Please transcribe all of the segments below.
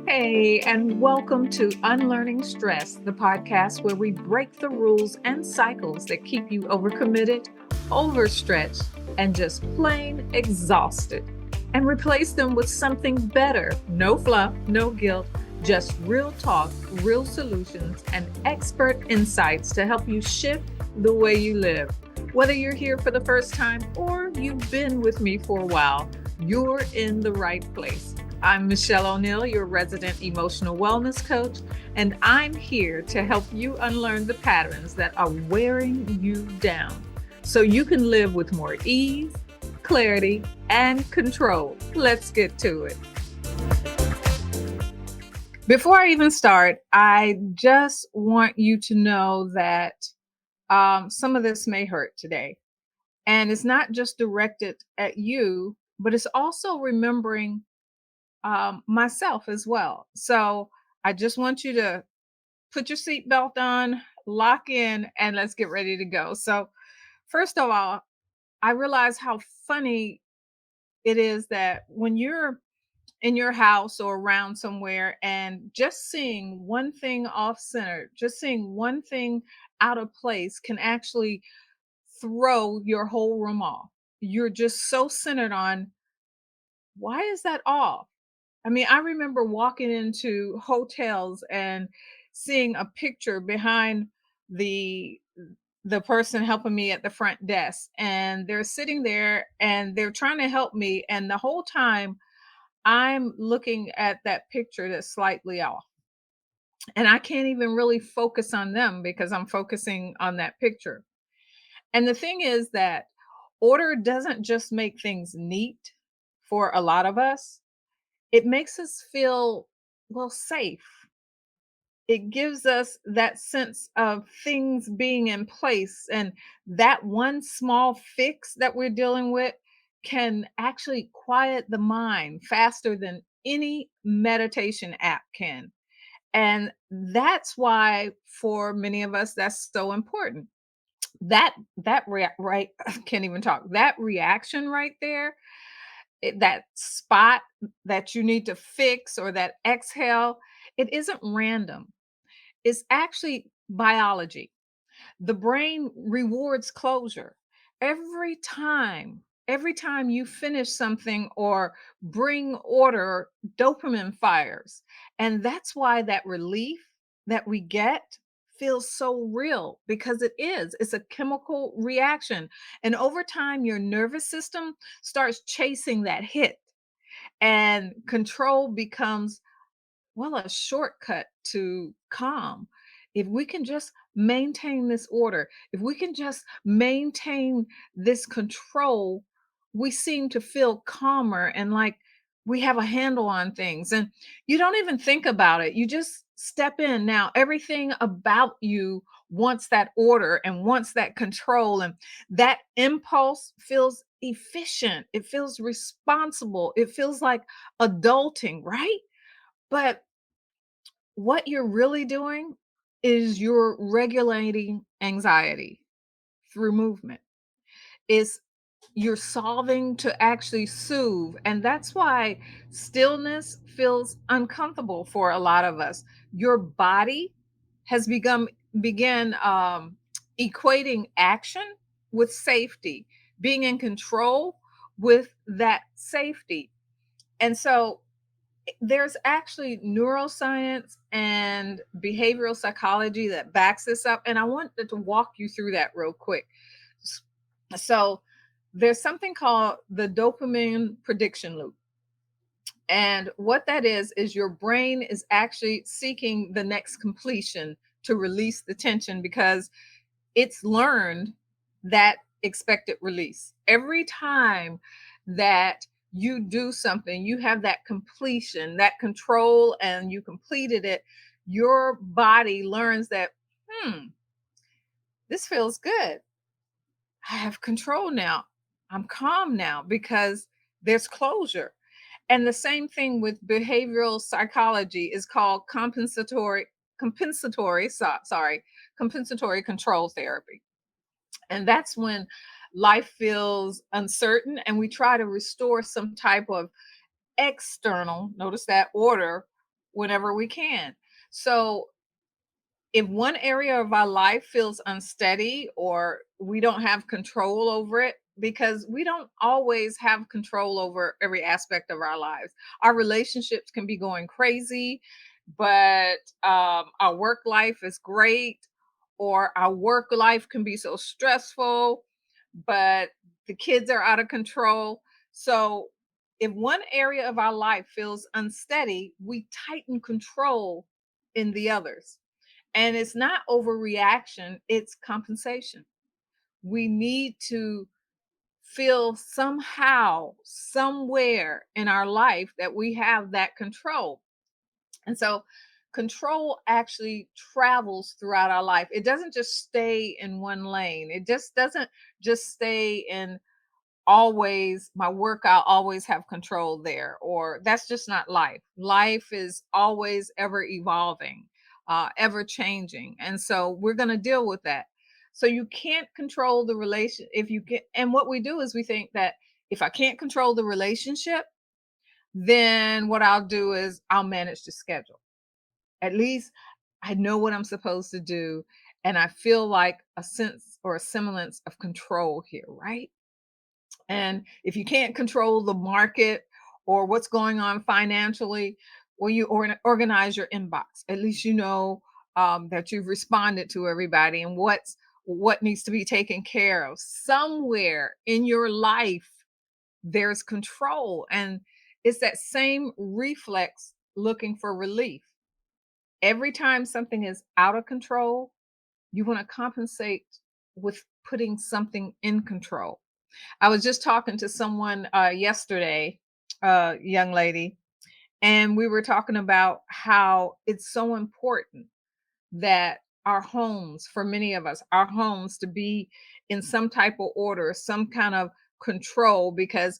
Hey, and welcome to Unlearning Stress, the podcast where we break the rules and cycles that keep you overcommitted, overstretched, and just plain exhausted, and replace them with something better. No fluff, no guilt, just real talk, real solutions, and expert insights to help you shift the way you live. Whether you're here for the first time or you've been with me for a while, you're in the right place. I'm Mischelle O'Neal, your resident emotional wellness coach, and I'm here to help you unlearn the patterns that are wearing you down so you can live with more ease, clarity, and control. Let's get to it. Before I even start, I just want you to know that some of this may hurt today. And it's not just directed at you, but it's also remembering myself as well. So I just want you to put your seatbelt on, lock in, and let's get ready to go. So, first of all, I realize how funny it is that when you're in your house or around somewhere and just seeing one thing off center, just seeing one thing out of place can actually throw your whole room off. You're just so centered on why is that off? I mean, I remember walking into hotels and seeing a picture behind the the person helping me at the front desk, and they're sitting there and they're trying to help me, and the whole time I'm looking at that picture that's slightly off. And I can't even really focus on them because I'm focusing on that picture. And the thing is that order doesn't just make things neat for a lot of us. It makes us feel, well, safe. It gives us that sense of things being in place, and that one small fix that we're dealing with can actually quiet the mind faster than any meditation app can. And that's why for many of us that's so important. Right, I can't even talk. That reaction right there, that spot that you need to fix, or that exhale, it isn't random. It's actually biology. The brain rewards closure. Every time you finish something or bring order, dopamine fires. And that's why that relief that we get feels so real, because it's a chemical reaction. And over time your nervous system starts chasing that hit, and control becomes, well, a shortcut to calm. If we can just maintain this order, if we can just maintain this control, we seem to feel calmer and like we have a handle on things. And you don't even think about it. You just step in. Now, everything about you wants that order and wants that control. And that impulse feels efficient. It feels responsible. It feels like adulting, right? But what you're really doing is you're regulating anxiety through movement. Is You're solving to actually soothe, and that's why stillness feels uncomfortable for a lot of us. Your body has began equating action with safety, being in control with that safety. And so there's actually neuroscience and behavioral psychology that backs this up. And I wanted to walk you through that real quick. So, there's something called the dopamine prediction loop. And what that is your brain is actually seeking the next completion to release the tension, because it's learned that expected release. Every time that you do something, you have that completion, that control, and you completed it, your body learns that, hmm, this feels good. I have control now. I'm calm now because there's closure. And the same thing with behavioral psychology is called compensatory control therapy. And that's when life feels uncertain and we try to restore some type of external, notice that, order whenever we can. So if one area of our life feels unsteady or we don't have control over it, because we don't always have control over every aspect of our lives. Our relationships can be going crazy, but our work life is great, or our work life can be so stressful, but the kids are out of control. So if one area of our life feels unsteady, we tighten control in the others, and it's not overreaction, it's compensation. We need to feel somehow, somewhere in our life that we have that control. And so control actually travels throughout our life. It doesn't just stay in one lane. It just doesn't just stay in always my work, I'll always have control there, or that's just not life. Life is always ever evolving, ever changing, and so we're going to deal with that. So you can't control the relation if you get, and what we do is we think that if I can't control the relationship, then what I'll do is I'll manage the schedule. At least I know what I'm supposed to do, and I feel like a sense or a semblance of control here, right? And if you can't control the market or what's going on financially, well, you organize your inbox. At least you know that you've responded to everybody and what needs to be taken care of. Somewhere in your life, there's control, and it's that same reflex looking for relief. Every time something is out of control, you want to compensate with putting something in control. I was just talking to someone yesterday, young lady, and we were talking about how it's so important that our homes, for many of us, our homes to be in some type of order, some kind of control, because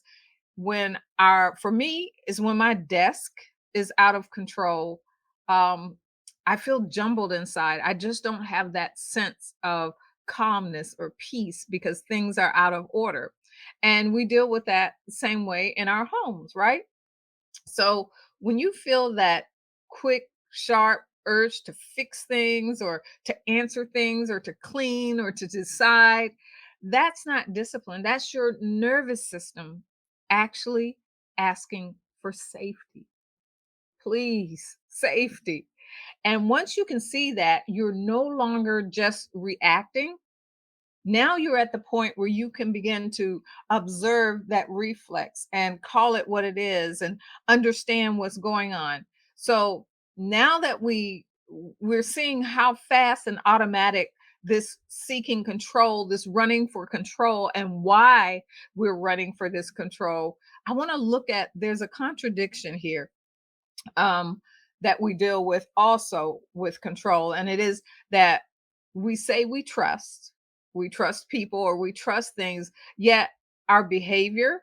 when our for me is when my desk is out of control, um I feel jumbled inside. I just don't have that sense of calmness or peace because things are out of order, and we deal with that the same way in our homes, right? So when you feel that quick, sharp urge to fix things or to answer things or to clean or to decide, that's not discipline. That's your nervous system actually asking for safety. Please, safety. And once you can see that, you're no longer just reacting. Now you're at the point where you can begin to observe that reflex and call it what it is and understand what's going on. So now that we're seeing how fast and automatic this seeking control, this running for control, and why we're running for this control, I want to look at there's a contradiction here, um, that we deal with also with control. And it is that we say we trust people or we trust things, yet our behavior,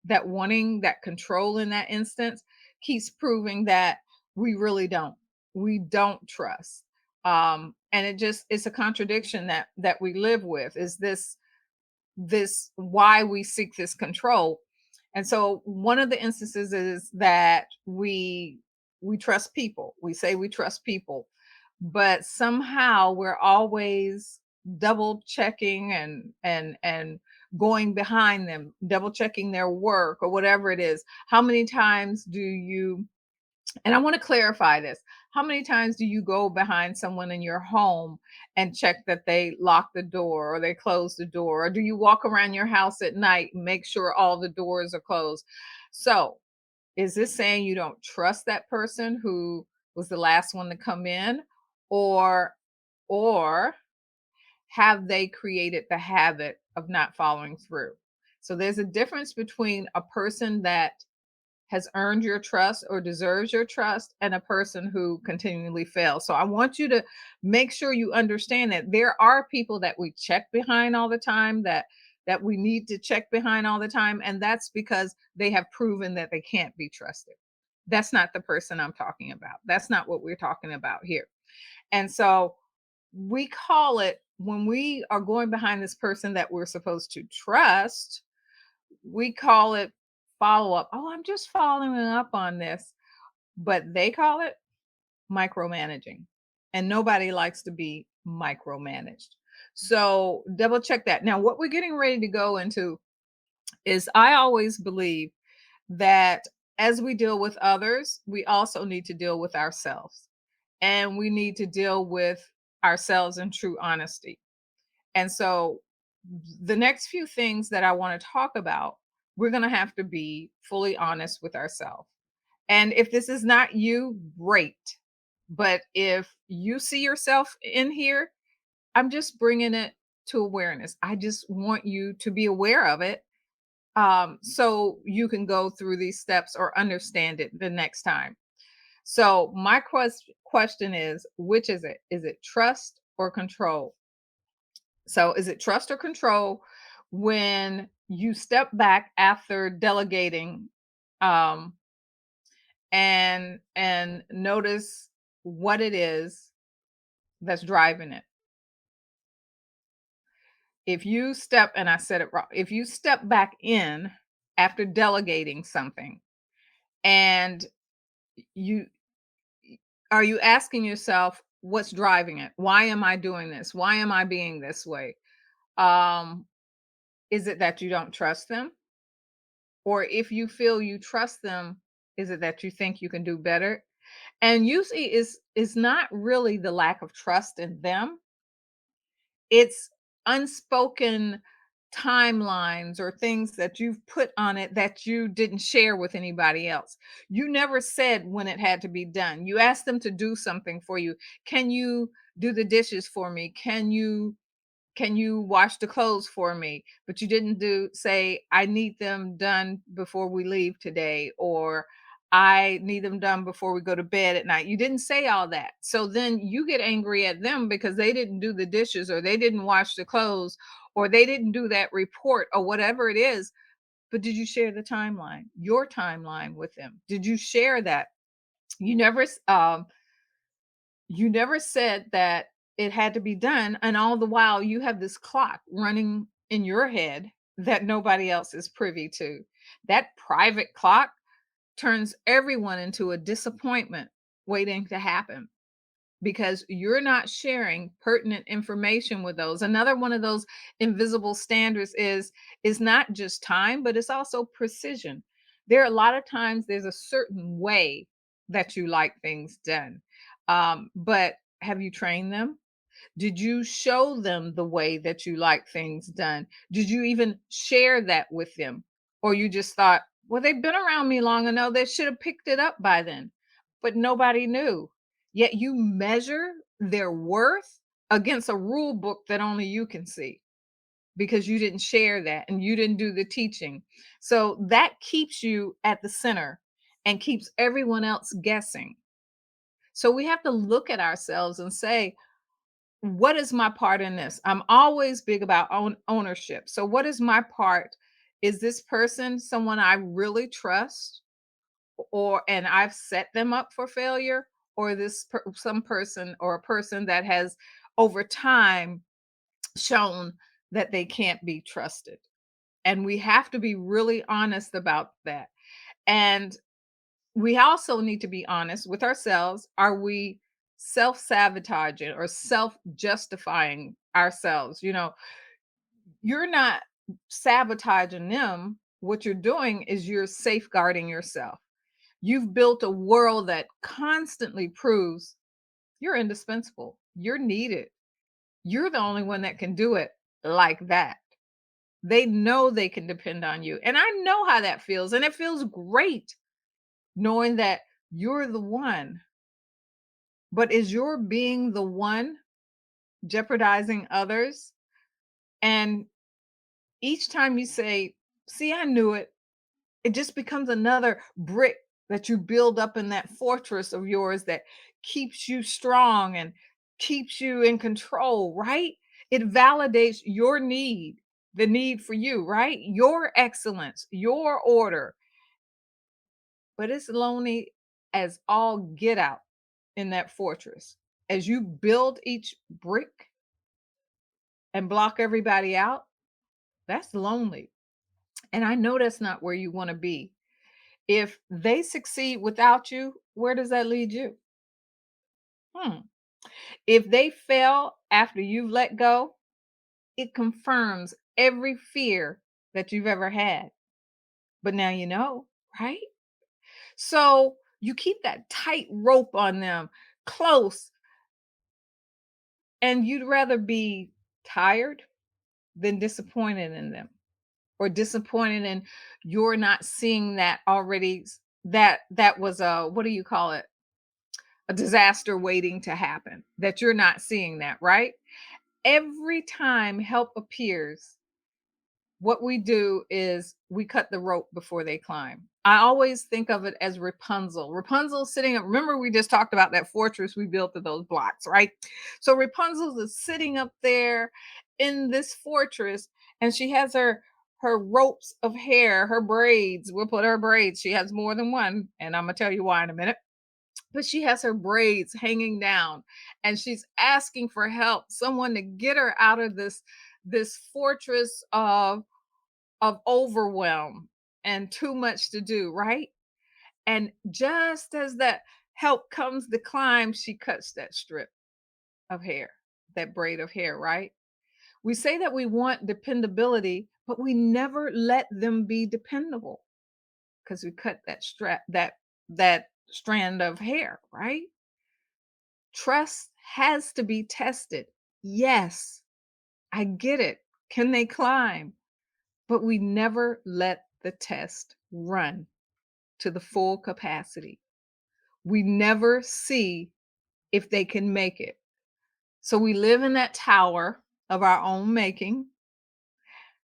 that wanting that control in that instance, keeps proving that we really don't. We don't trust. And it's a contradiction that we live with. Is this why we seek this control? And so one of the instances is that we trust people. We say we trust people, but somehow we're always double checking and going behind them, double checking their work or whatever it is. How many times do you, and I want to clarify this. How many times do you go behind someone in your home and check that they lock the door or they close the door? Or do you walk around your house at night and make sure all the doors are closed? So, is this saying you don't trust that person who was the last one to come in? Or or have they created the habit of not following through? So there's a difference between a person that has earned your trust or deserves your trust and a person who continually fails. So I want you to make sure you understand that there are people that we check behind all the time, that we need to check behind all the time, and that's because they have proven that they can't be trusted. That's not the person I'm talking about. That's not what we're talking about here. And so we call it, when we are going behind this person that we're supposed to trust, we call it follow up. Oh, I'm just following up on this. But they call it? micromanaging. And nobody likes to be micromanaged. So double check that. Now, what we're getting ready to go into is I always believe that as we deal with others, we also need to deal with ourselves. And we need to deal with ourselves in true honesty. And so the next few things that I want to talk about, we're going to have to be fully honest with ourselves. And if this is not you, great. But if you see yourself in here, I'm just bringing it to awareness. I just want you to be aware of it, so you can go through these steps or understand it the next time. So, my question is, which is it? Is it trust or control? So, is it trust or control when you step back after delegating, um, and notice what it is that's driving it? If you step, and I said it wrong, if you step back in after delegating something, and you are you asking yourself what's driving it? Why am I doing this? Why am I being this way? Um, is it that you don't trust them? Or if you feel you trust them, is it that you think you can do better? And usually is not really the lack of trust in them. It's unspoken timelines or things that you've put on it that you didn't share with anybody else. You never said when it had to be done. You asked them to do something for you. Can you do the dishes for me? Can you wash the clothes for me? But you didn't do say, I need them done before we leave today, or I need them done before we go to bed at night. You didn't say all that. So then you get angry at them because they didn't do the dishes, or they didn't wash the clothes, or they didn't do that report, or whatever it is. But did you share the timeline, your timeline with them? Did you share that? You never you never said that it had to be done, and all the while you have this clock running in your head that nobody else is privy to. That private clock turns everyone into a disappointment waiting to happen because you're not sharing pertinent information with those. Another one of those invisible standards is not just time, but it's also precision. There are a lot of times there's a certain way that you like things done. But have you trained them? Did you show them the way that you like things done? Did you even share that with them? Or you just thought, well, they've been around me long enough, they should have picked it up by then. But nobody knew. Yet you measure their worth against a rule book that only you can see because you didn't share that and you didn't do the teaching. So that keeps you at the center and keeps everyone else guessing. So we have to look at ourselves and say, what is my part in this? I'm always big about ownership. So, what is my part? Is this person someone I really trust, or and I've set them up for failure, or some person or a person that has over time shown that they can't be trusted? And we have to be really honest about that. And we also need to be honest with ourselves. Are we self sabotaging or self justifying ourselves? You're not sabotaging them. What you're doing is you're safeguarding yourself. You've built a world that constantly proves you're indispensable, you're needed, you're the only one that can do it like that. They know they can depend on you. And I know how that feels. And it feels great knowing that you're the one. But is your being the one jeopardizing others? And each time you say, see, I knew it, it just becomes another brick that you build up in that fortress of yours that keeps you strong and keeps you in control, right? It validates your need, the need for you, right? Your excellence, your order. But it's lonely as all get out in that fortress. As you build each brick and block everybody out, that's lonely. And I know that's not where you want to be. If they succeed without you, where does that lead you? Hmm. If they fail after you've let go, it confirms every fear that you've ever had. But now you know, right? So you keep that tight rope on them close, and you'd rather be tired than disappointed in them, or disappointed in you're not seeing that already. That was a, what do you call it, a disaster waiting to happen, that you're not seeing that, right? Every time help appears, what we do is we cut the rope before they climb. I always think of it as Rapunzel. Rapunzel sitting up. Remember, we just talked about that fortress we built of those blocks, right? So Rapunzel is sitting up there in this fortress, and she has her ropes of hair, her braids. We'll put her braids. She has more than one, and I'm gonna tell you why in a minute. But she has her braids hanging down, and she's asking for help, someone to get her out of this fortress of overwhelm and too much to do, right? And just as that help comes to climb, she cuts that strip of hair, that braid of hair, right? We say that we want dependability, but we never let them be dependable because we cut that strap, that strand of hair, right? Trust has to be tested. Yes, I get it. Can they climb? But we never let the test run to the full capacity. We never see if they can make it. So we live in that tower of our own making.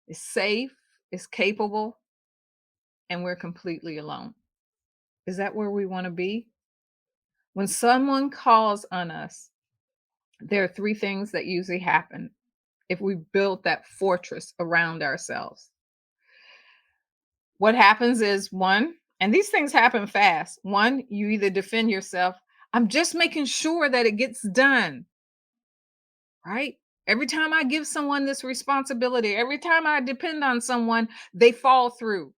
It's safe, it's capable, and we're completely alone. Is that where we want to be? When someone calls on us, there are three things that usually happen if we build that fortress around ourselves. What happens is, one, and these things happen fast. One, you either defend yourself. I'm just making sure that it gets done, right? Every time I give someone this responsibility, every time I depend on someone, they fall through.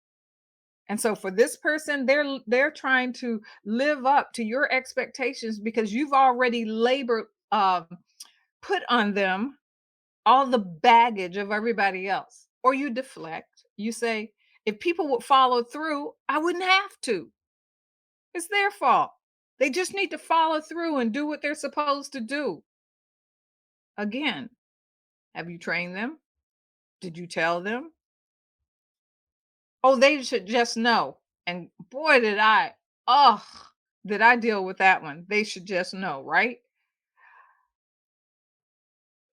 And so for this person, they're trying to live up to your expectations because you've already labored, put on them all the baggage of everybody else. Or you deflect. You say, if people would follow through, I wouldn't have to. It's their fault. They just need to follow through and do what they're supposed to do. Again, have you trained them? Did you tell them? Oh, they should just know. And boy, oh, did I deal with that one. They should just know, right?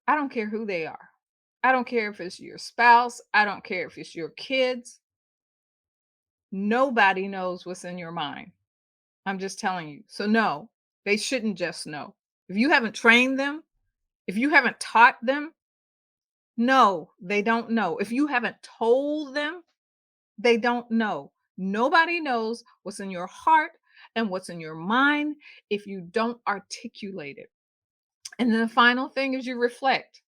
I don't care who they are. I don't care if it's your spouse. I don't care if it's your kids. Nobody knows what's in your mind. I'm just telling you. So, no, they shouldn't just know. If you haven't trained them, if you haven't taught them, no, they don't know. If you haven't told them, they don't know. Nobody knows what's in your heart and what's in your mind if you don't articulate it. And then the final thing is you reflect.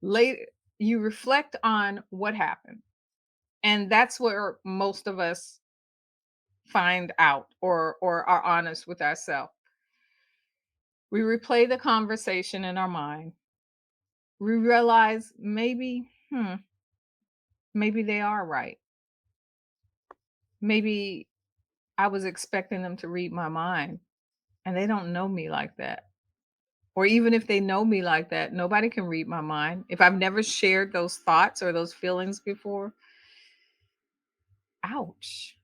Later, you reflect on what happened. And that's where most of us find out or are honest with ourselves. We replay the conversation in our mind. We realize maybe they are right. Maybe I was expecting them to read my mind, and they don't know me like that. Or even if they know me like that, nobody can read my mind. If I've never shared those thoughts or those feelings before, ouch.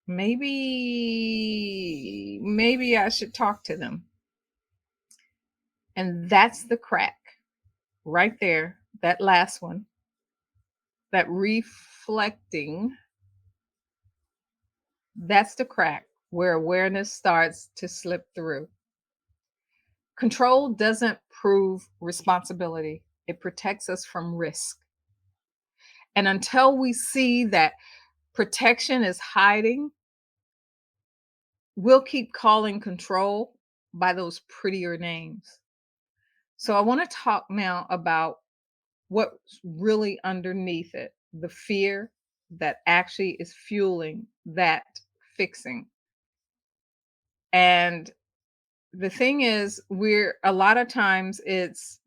Maybe I should talk to them. And that's the crack right there. That last one, that reflecting, that's the crack where awareness starts to slip through. Control doesn't prove responsibility, it protects us from risk. And until we see that protection is hiding, we'll keep calling control by those prettier names. So I want to talk now about what's really underneath it, the fear that actually is fueling that fixing. And The thing is, we're a lot of times it's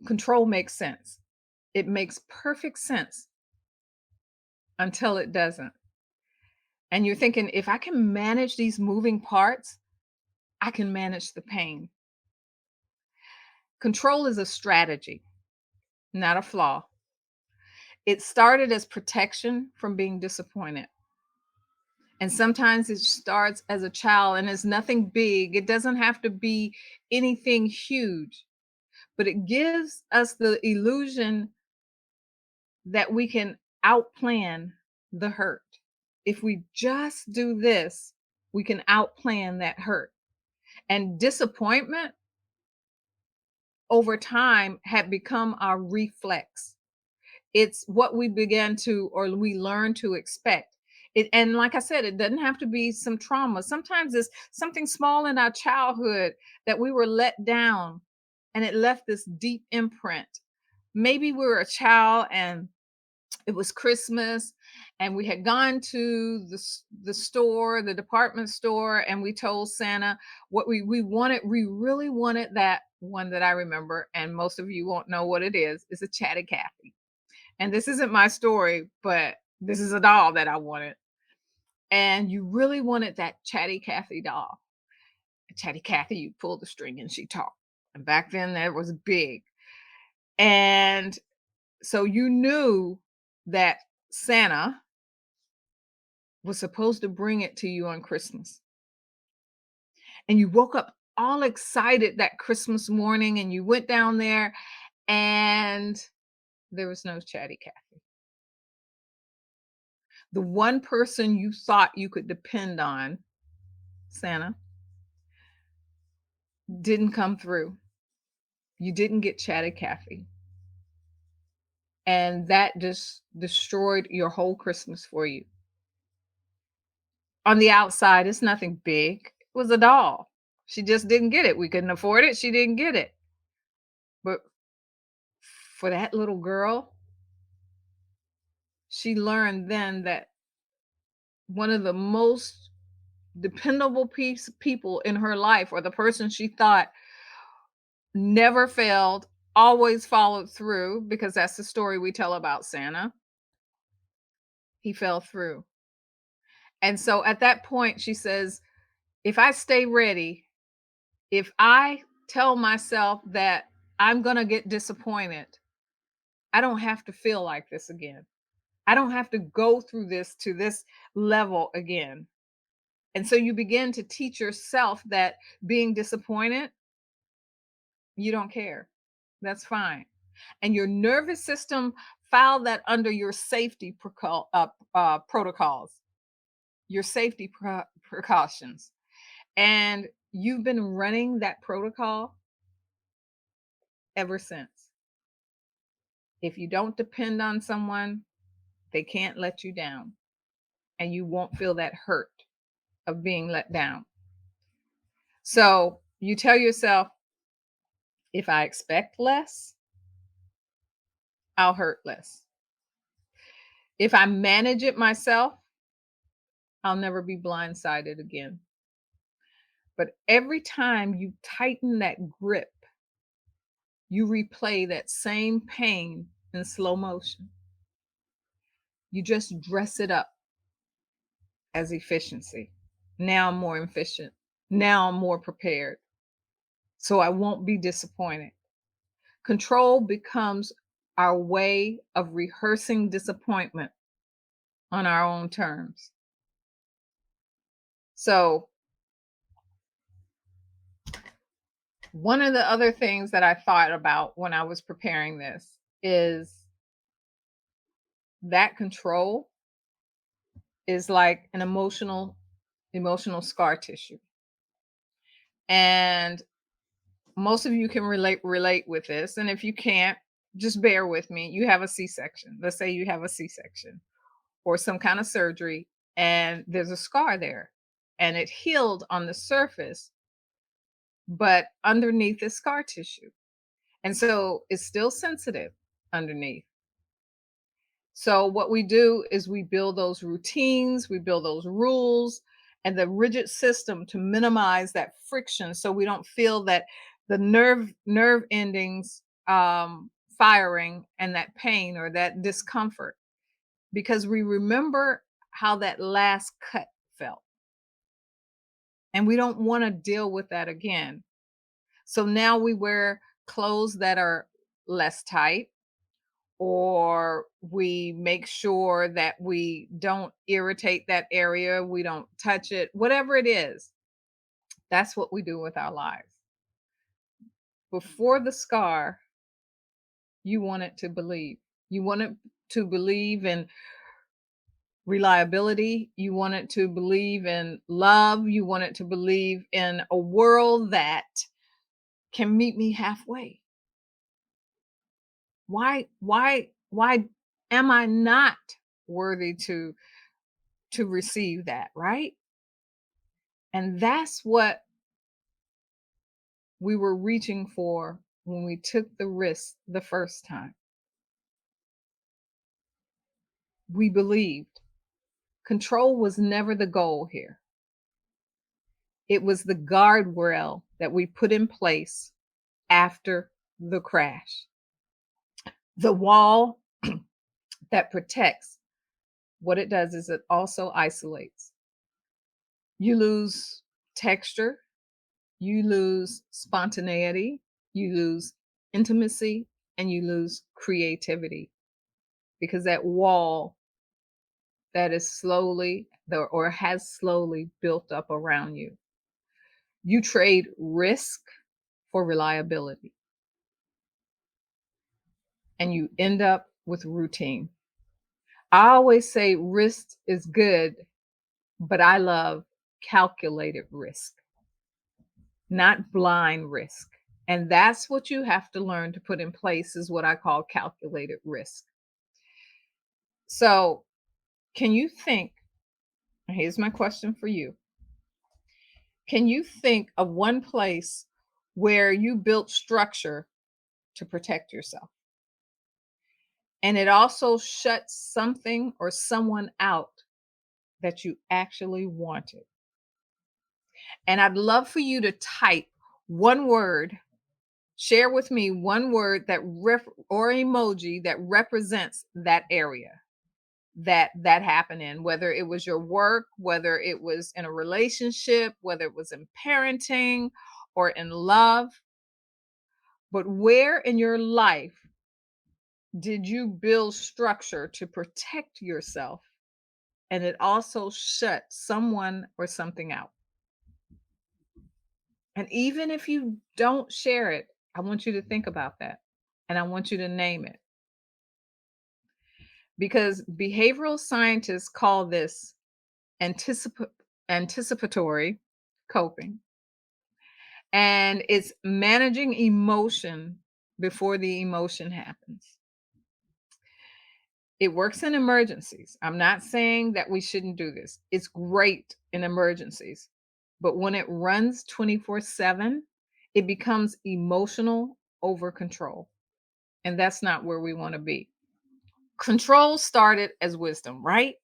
control makes sense. It makes perfect sense until it doesn't. And you're thinking, if I can manage these moving parts, I can manage the pain. Control is a strategy, not a flaw. It started as protection from being disappointed. And sometimes it starts as a child and it's nothing big. It doesn't have to be anything huge, but it gives us the illusion that we can outplan the hurt. If we just do this, we can outplan that hurt. And disappointment over time had become our reflex. It's what we began to or we learn to expect. It, and like I said, it doesn't have to be some trauma. Sometimes it's something small in our childhood that we were let down and it left this deep imprint. Maybe we were a child and it was Christmas and we had gone to the store, the department store, and we told Santa what we wanted. We really wanted that one that I remember, and most of you won't know what it is a chatty Cathy. And this isn't my story, but this is a doll that I wanted. And you really wanted that chatty Cathy doll. Chatty Cathy, you pulled the string and she talked. And back then that was big. And so you knew that Santa was supposed to bring it to you on Christmas. And you woke up all excited that Christmas morning and you went down there and there was no chatty Cathy. The one person you thought you could depend on, Santa, didn't come through. You didn't get chatty Cathy. And that just destroyed your whole Christmas for you. On the outside, it's nothing big. It was a doll. She just didn't get it. We couldn't afford it. She didn't get it. But for that little girl, she learned then that one of the most dependable people in her life, or the person she thought never failed, always followed through, because that's the story we tell about Santa, he fell through. And so at that point, she says, if I stay ready, if I tell myself that I'm going to get disappointed, I don't have to feel like this again. I don't have to go through this to this level again. And so you begin to teach yourself that being disappointed, you don't care. That's fine. And your nervous system file that under your safety protocols, your safety precautions. And you've been running that protocol ever since. If you don't depend on someone, they can't let you down, and you won't feel that hurt of being let down. So you tell yourself, if I expect less, I'll hurt less. If I manage it myself, I'll never be blindsided again. But every time you tighten that grip, you replay that same pain in slow motion. You just dress it up as efficiency. Now I'm more efficient. Now I'm more prepared. So I won't be disappointed. Control becomes our way of rehearsing disappointment on our own terms. So, one of the other things that I thought about when I was preparing this is that control is like an emotional scar tissue. And most of you can relate with this, and if you can't, just bear with me. You have a C-section. Let's say you have a C-section or some kind of surgery and there's a scar there and it healed on the surface, but underneath is scar tissue. And so it's still sensitive underneath. So what we do is we build those routines, we build those rules, and the rigid system to minimize that friction so we don't feel that the nerve endings firing and that pain or that discomfort, because we remember how that last cut felt and we don't want to deal with that again. So now we wear clothes that are less tight, or we make sure that we don't irritate that area, we don't touch it, whatever it is. That's what we do with our lives. Before the scar, you want it to believe. You want it to believe in reliability. You want it to believe in love. You want it to believe in a world that can meet me halfway. Why am I not worthy to receive that, right? And that's what we were reaching for when we took the risk the first time. We believed control was never the goal here. It was the guardrail that we put in place after the crash. The wall that protects, what it does is it also isolates. You lose texture, you lose spontaneity, you lose intimacy, and you lose creativity because that wall that is or has slowly built up around you. You trade risk for reliability and you end up with routine. I always say risk is good, but I love calculated risk, not blind risk. And that's what you have to learn to put in place is what I call calculated risk. So, can you think? Here's my question for you. Can you think of one place where you built structure to protect yourself? And it also shuts something or someone out that you actually wanted. And I'd love for you to type one word, share with me one word or emoji that represents that area that happened in, whether it was your work, whether it was in a relationship, whether it was in parenting or in love. But where in your life did you build structure to protect yourself and it also shut someone or something out? And even if you don't share it, I want you to think about that and I want you to name it, because behavioral scientists call this anticipa- anticipatory coping, and it's managing emotion before the emotion happens. It works in emergencies. I'm not saying that we shouldn't do this. It's great in emergencies. But when it runs 24/7, it becomes emotional over control. And that's not where we want to be. Control started as wisdom, right?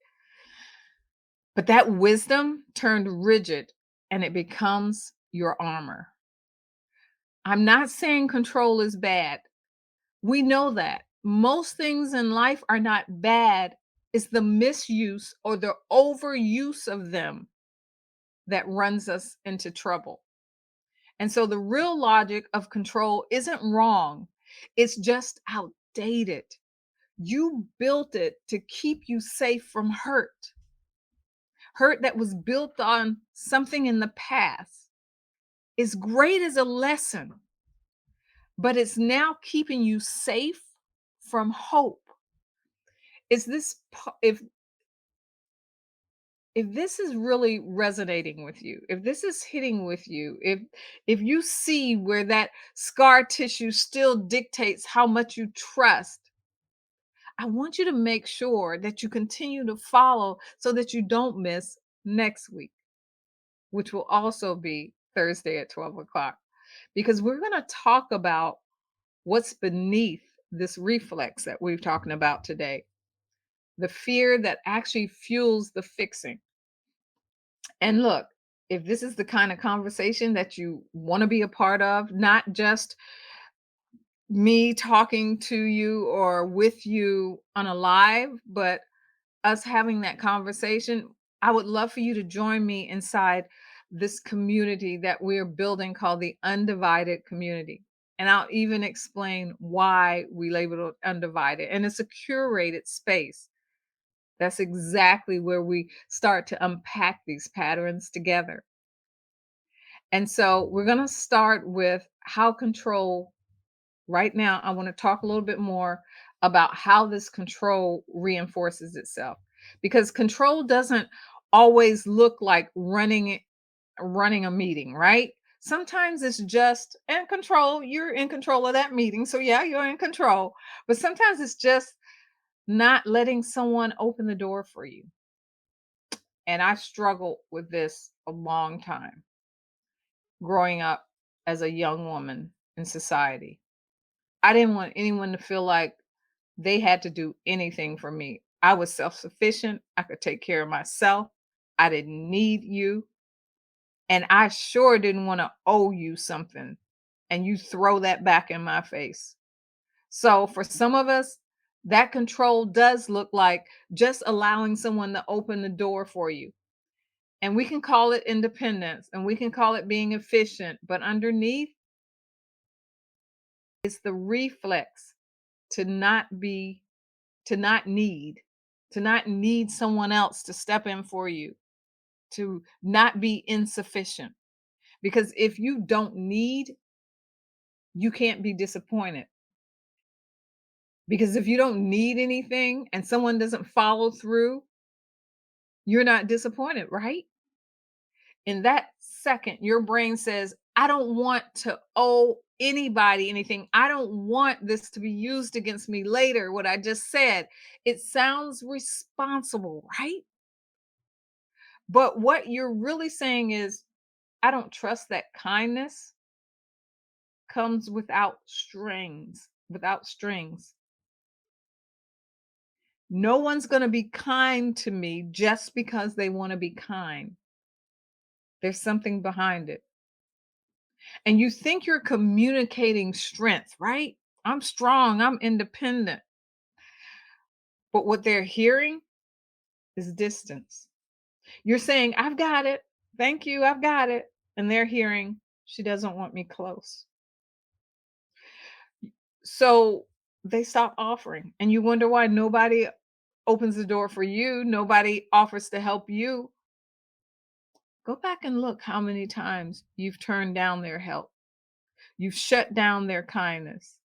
But that wisdom turned rigid and it becomes your armor. I'm not saying control is bad. We know that. Most things in life are not bad. It's the misuse or the overuse of them that runs us into trouble. And so the real logic of control isn't wrong, it's just outdated. You built it to keep you safe from hurt that was built on something in the past. Is great as a lesson, but it's now keeping you safe from hope. Is this if this is really resonating with you, if this is hitting with you, if you see where that scar tissue still dictates how much you trust, I want you to make sure that you continue to follow so that you don't miss next week, which will also be Thursday at 12 o'clock, because we're going to talk about what's beneath this reflex that we're talking about today, the fear that actually fuels the fixing. And look, if this is the kind of conversation that you want to be a part of, not just me talking to you or with you on a live, but us having that conversation, I would love for you to join me inside this community that we're building called the Undivided Community. And I'll even explain why we label it undivided. And it's a curated space. That's exactly where we start to unpack these patterns together. And so we're going to start with how control. Right now, I want to talk a little bit more about how this control reinforces itself, because control doesn't always look like running a meeting, right? Sometimes it's just in control. You're in control of that meeting. So yeah, you're in control. But sometimes it's just not letting someone open the door for you. And I struggled with this a long time growing up as a young woman in society. I didn't want anyone to feel like they had to do anything for me. I was self-sufficient. I could take care of myself. I didn't need you. And I sure didn't want to owe you something and you throw that back in my face. So for some of us, that control does look like just allowing someone to open the door for you. And we can call it independence and we can call it being efficient, but underneath it's the reflex to not be to not need to not need someone else to step in for you, to not be insufficient. Because if you don't need, you can't be disappointed. Because if you don't need anything and someone doesn't follow through, you're not disappointed, right? In that second, your brain says, I don't want to owe anybody anything. I don't want this to be used against me later. What I just said, it sounds responsible, right? But what you're really saying is, I don't trust that kindness comes without strings. No one's going to be kind to me just because they want to be kind. There's something behind it. And you think you're communicating strength, right? I'm strong, I'm independent. But what they're hearing is distance. You're saying, I've got it. Thank you, I've got it. And they're hearing, she doesn't want me close. So they stop offering. And you wonder why nobody opens the door for you, nobody offers to help you. Go back and look how many times you've turned down their help. You've shut down their kindness.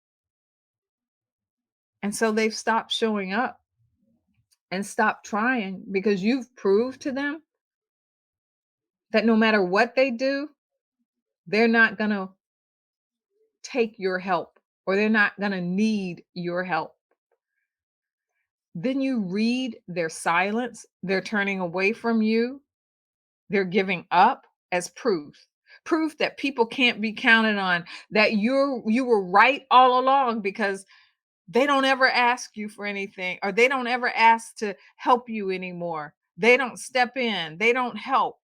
And so they've stopped showing up and stopped trying because you've proved to them that no matter what they do, they're not going to take your help or they're not going to need your help. Then you read their silence, they're turning away from you, they're giving up as proof that people can't be counted on, that you were right all along, because they don't ever ask you for anything or they don't ever ask to help you anymore. They don't step in, they don't help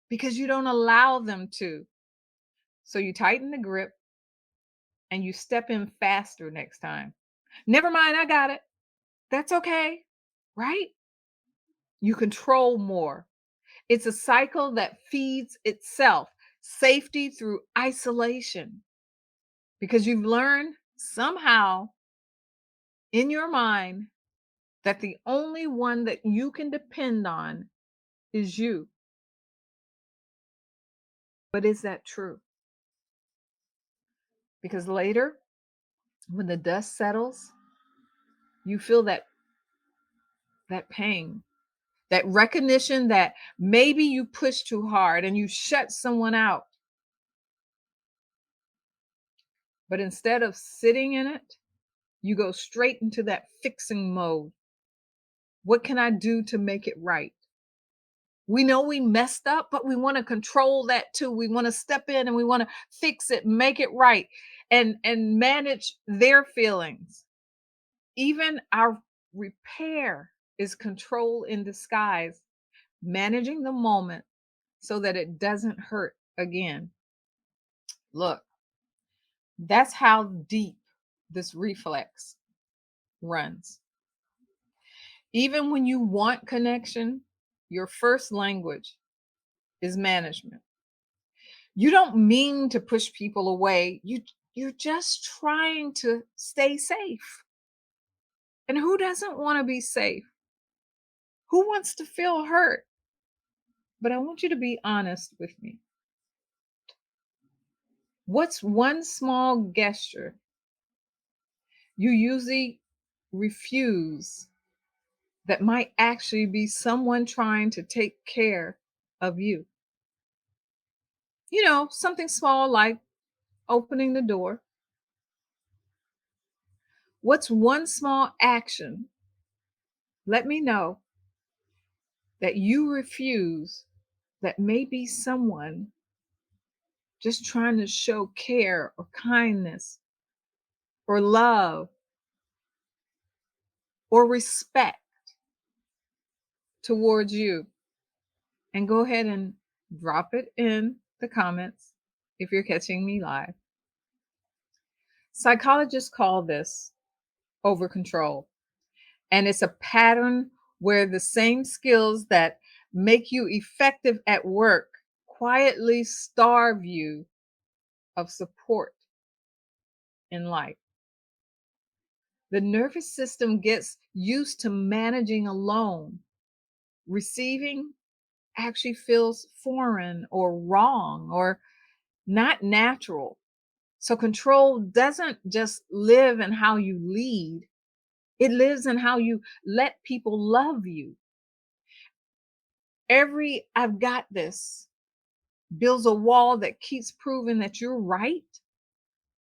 because you don't allow them to. So you tighten the grip and you step in faster next time. Never mind, I got it. That's okay. Right? You control more. It's a cycle that feeds itself, safety through isolation, because you've learned somehow in your mind that the only one that you can depend on is you. But is that true? Because later, when the dust settles, you feel that pain, that recognition that maybe you pushed too hard and you shut someone out. But instead of sitting in it, you go straight into that fixing mode. What can I do to make it right? We know we messed up, but we want to control that too. We want to step in and we want to fix it, make it right, and manage their feelings. Even our repair is control in disguise, managing the moment so that it doesn't hurt again. Look, that's how deep this reflex runs. Even when you want connection, your first language is management. You don't mean to push people away. You're just trying to stay safe. And who doesn't want to be safe? Who wants to feel hurt? But I want you to be honest with me. What's one small gesture you usually refuse that might actually be someone trying to take care of you? Something small like opening the door. What's one small action, let me know, that you refuse that may be someone just trying to show care or kindness or love or respect towards you? And go ahead and drop it in the comments if you're catching me live. Psychologists call this over control, and it's a pattern where the same skills that make you effective at work quietly starve you of support in life. The nervous system gets used to managing alone. Receiving actually feels foreign or wrong or not natural. So control doesn't just live in how you lead, it lives in how you let people love you. Every "I've got this" builds a wall that keeps proving that you're right,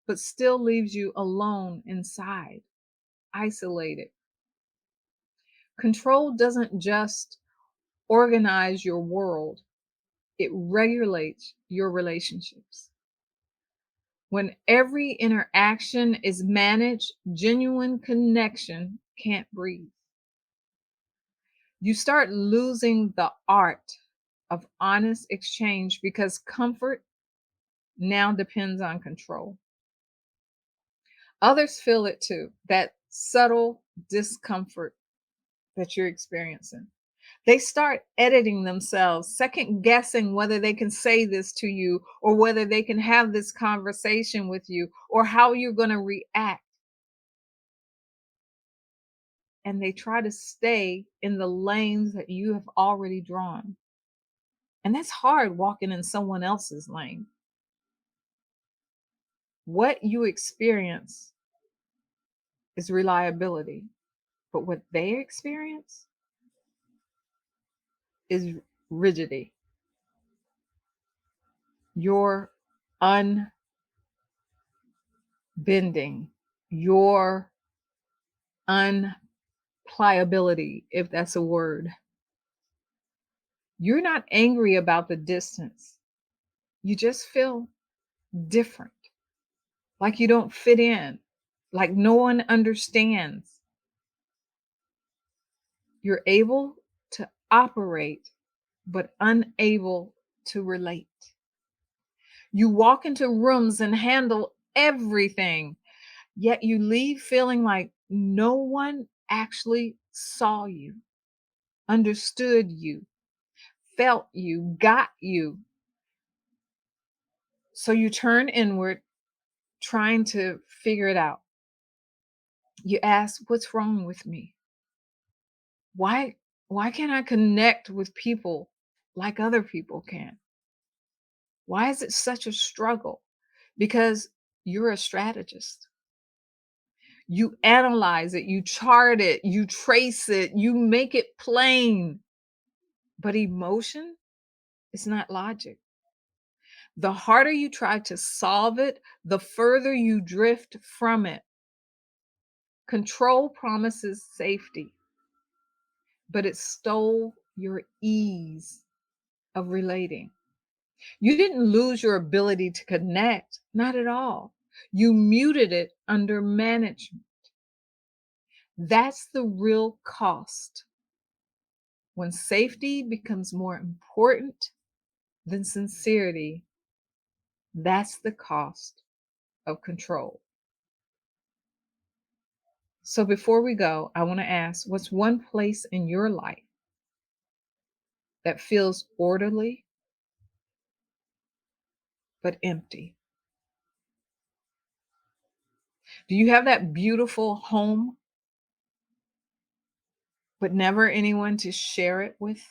but still leaves you alone inside, isolated. Control doesn't just organize your world, it regulates your relationships. When every interaction is managed, genuine connection can't breathe. You start losing the art of honest exchange because comfort now depends on control. Others feel it too, that subtle discomfort that you're experiencing. They start editing themselves, second guessing whether they can say this to you or whether they can have this conversation with you or how you're going to react. And they try to stay in the lanes that you have already drawn. And that's hard walking in someone else's lane. What you experience is reliability, but what they experience is rigidity. Your unbending, your unpliability, if that's a word. You're not angry about the distance. You just feel different, like you don't fit in, like no one understands. You're able to operate, but unable to relate. You walk into rooms and handle everything, yet you leave feeling like no one actually saw you, understood you, felt you, got you. So you turn inward, trying to figure it out. You ask, what's wrong with me? Why why can't I connect with people like other people can? Why is it such a struggle? Because you're a strategist. You analyze it, you chart it, you trace it, you make it plain. But emotion is not logic. The harder you try to solve it, the further you drift from it. Control promises safety, but it stole your ease of relating. You didn't lose your ability to connect, not at all. You muted it under management. That's the real cost When safety becomes more important than sincerity, that's the cost of control. So before we go, I want to ask, what's one place in your life that feels orderly but empty? Do you have that beautiful home but never anyone to share it with?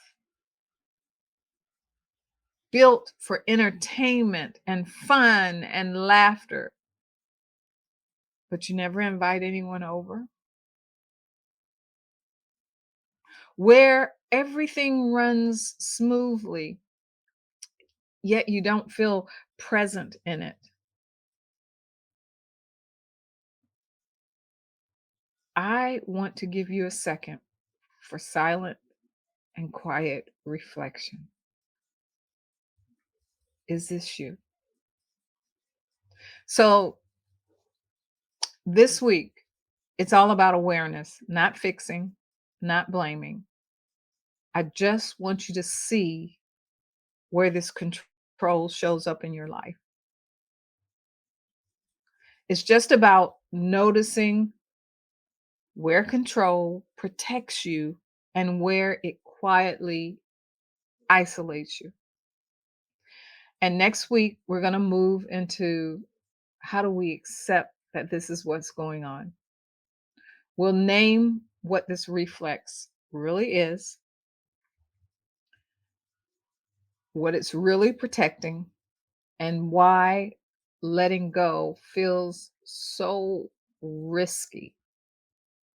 Built for entertainment and fun and laughter, but you never invite anyone over? Where everything runs smoothly, yet you don't feel present in it? I want to give you a second for silent and quiet reflection. Is this you? So this week, it's all about awareness, not fixing, not blaming. I just want you to see where this control shows up in your life. It's just about noticing where control protects you and where it quietly isolates you. And next week, we're going to move into how do we accept that this is what's going on. We'll name what this reflex really is, what it's really protecting, and why letting go feels so risky,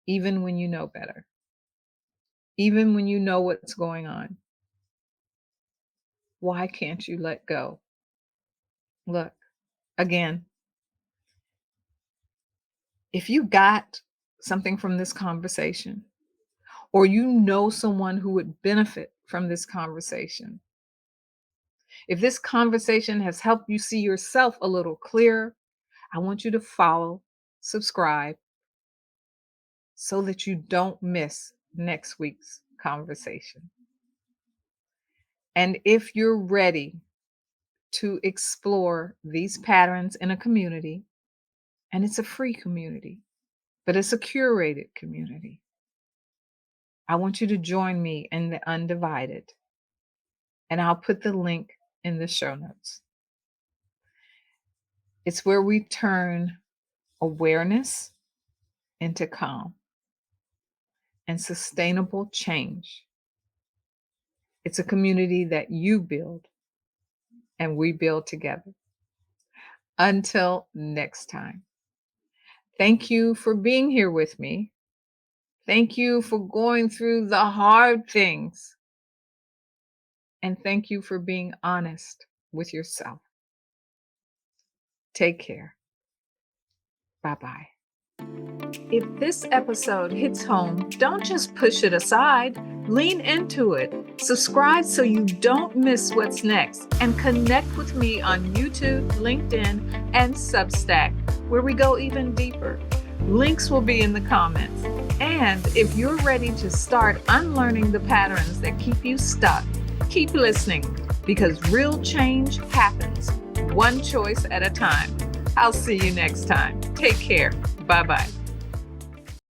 even when you know better, even when you know what's going on. Why can't you let go? Look, again, if you got something from this conversation, or you know someone who would benefit from this conversation, if this conversation has helped you see yourself a little clearer, I want you to follow, subscribe, so that you don't miss next week's conversation. And if you're ready to explore these patterns in a community, and it's a free community, but it's a curated community, I want you to join me in the Undivided. And I'll put the link in the show notes. It's where we turn awareness into calm and sustainable change. It's a community that you build and we build together. Until next time, thank you for being here with me. Thank you for going through the hard things. And thank you for being honest with yourself. Take care. Bye bye. If this episode hits home, don't just push it aside. Lean into it. Subscribe so you don't miss what's next. And connect with me on YouTube, LinkedIn, and Substack, where we go even deeper. Links will be in the comments. And if you're ready to start unlearning the patterns that keep you stuck, keep listening, because real change happens one choice at a time. I'll see you next time. Take care. Bye-bye.